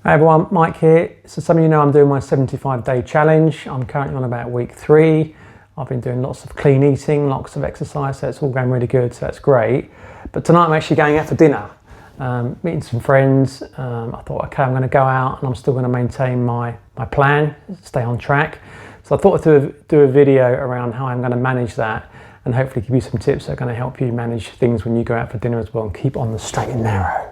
Hey everyone, Mike here. So some of you know I'm doing my 75-day challenge. I'm currently on about week 3. I've been doing lots of clean eating, lots of exercise, so it's all going really good, so that's great. But tonight I'm actually going out for dinner, meeting some friends. I thought, okay, I'm going to go out and I'm still going to maintain my plan, stay on track. So I thought I'd do a video around how I'm going to manage that and hopefully give you some tips that are going to help you manage things when you go out for dinner as well and keep on the straight and narrow.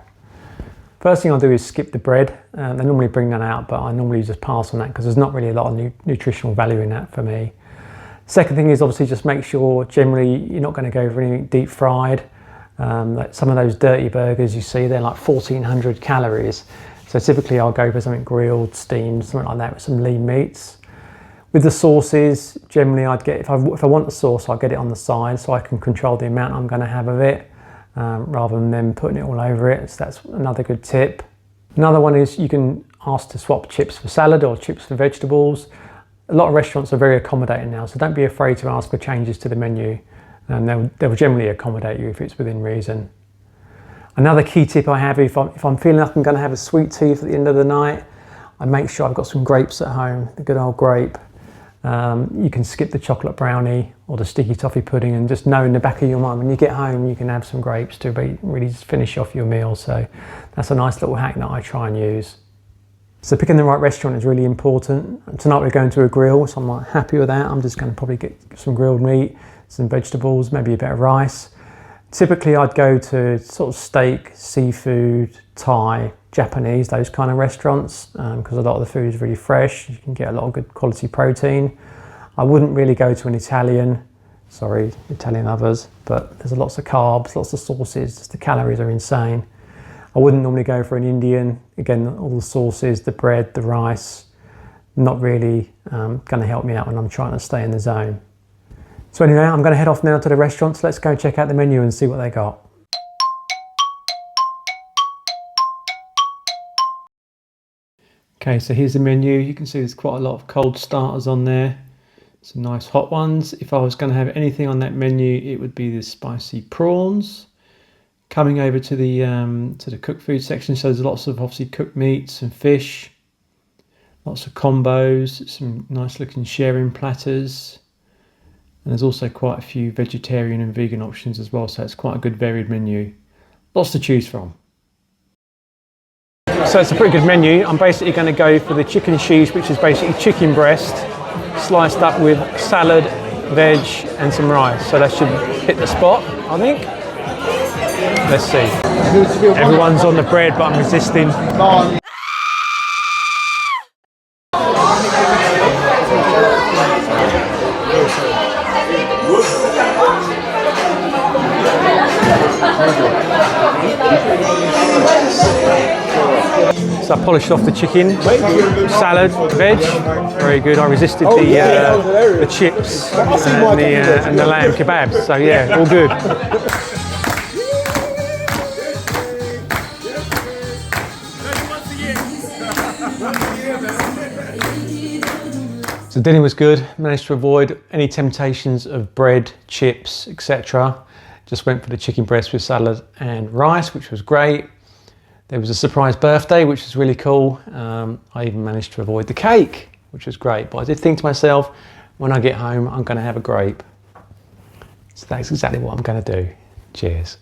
First thing I'll do is skip the bread. They normally bring that out, but I normally just pass on that because there's not really a lot of nutritional value in that for me. Second thing is obviously just make sure generally you're not going to go for anything deep fried. Like some of those dirty burgers you see, they're like 1400 calories. So typically I'll go for something grilled, steamed, something like that with some lean meats. With the sauces, generally I'd get, if I want the sauce, I'll get it on the side so I can control the amount I'm going to have of it. Rather than them putting it all over it. So that's another good tip. Another one is you can ask to swap chips for salad or chips for vegetables. A lot of restaurants are very accommodating now, so don't be afraid to ask for changes to the menu. They'll generally accommodate you if it's within reason. Another key tip I have, if I'm feeling like I'm going to have a sweet tooth at the end of the night, I make sure I've got some grapes at home, the good old grape. You can skip the chocolate brownie or the sticky toffee pudding and just know in the back of your mind when you get home you can have some grapes to really just finish off your meal. So that's a nice little hack that I try and use. So picking the right restaurant is really important. Tonight we're going to a grill, so I'm not happy with that. I'm just going to probably get some grilled meat, some vegetables, maybe a bit of rice. Typically I'd go to sort of steak, seafood, Thai, Japanese, those kind of restaurants, because a lot of the food is really fresh. You can get a lot of good quality protein. I wouldn't really go to an Italian, sorry, Italian lovers, but there's lots of carbs, lots of sauces, just the calories are insane. I wouldn't normally go for an Indian. Again, all the sauces, the bread, the rice, not really going to help me out when I'm trying to stay in the zone. So anyway, I'm going to head off now to the restaurant, so let's go check out the menu and see what they got. Okay, so here's the menu. You can see there's quite a lot of cold starters on there. Some nice hot ones. If I was going to have anything on that menu, it would be the spicy prawns. Coming over to the cooked food section, so there's lots of obviously cooked meats and fish. Lots of combos, some nice looking sharing platters. And there's also quite a few vegetarian and vegan options as well, so it's quite a good varied menu. Lots to choose from. So it's a pretty good menu. I'm basically going to go for the chicken cheese, which is basically chicken breast, sliced up with salad, veg and some rice. So that should hit the spot, I think. Let's see. Everyone's on the bread, but I'm resisting. So I polished off the chicken, salad, veg, very good. I resisted the chips and the lamb kebabs, so yeah, all good. So dinner was good, managed to avoid any temptations of bread, chips, etc. Just went for the chicken breast with salad and rice, which was great. There was a surprise birthday, which was really cool. I even managed to avoid the cake, which was great. But I did think to myself, when I get home, I'm going to have a grape. So that's exactly what I'm going to do. Cheers.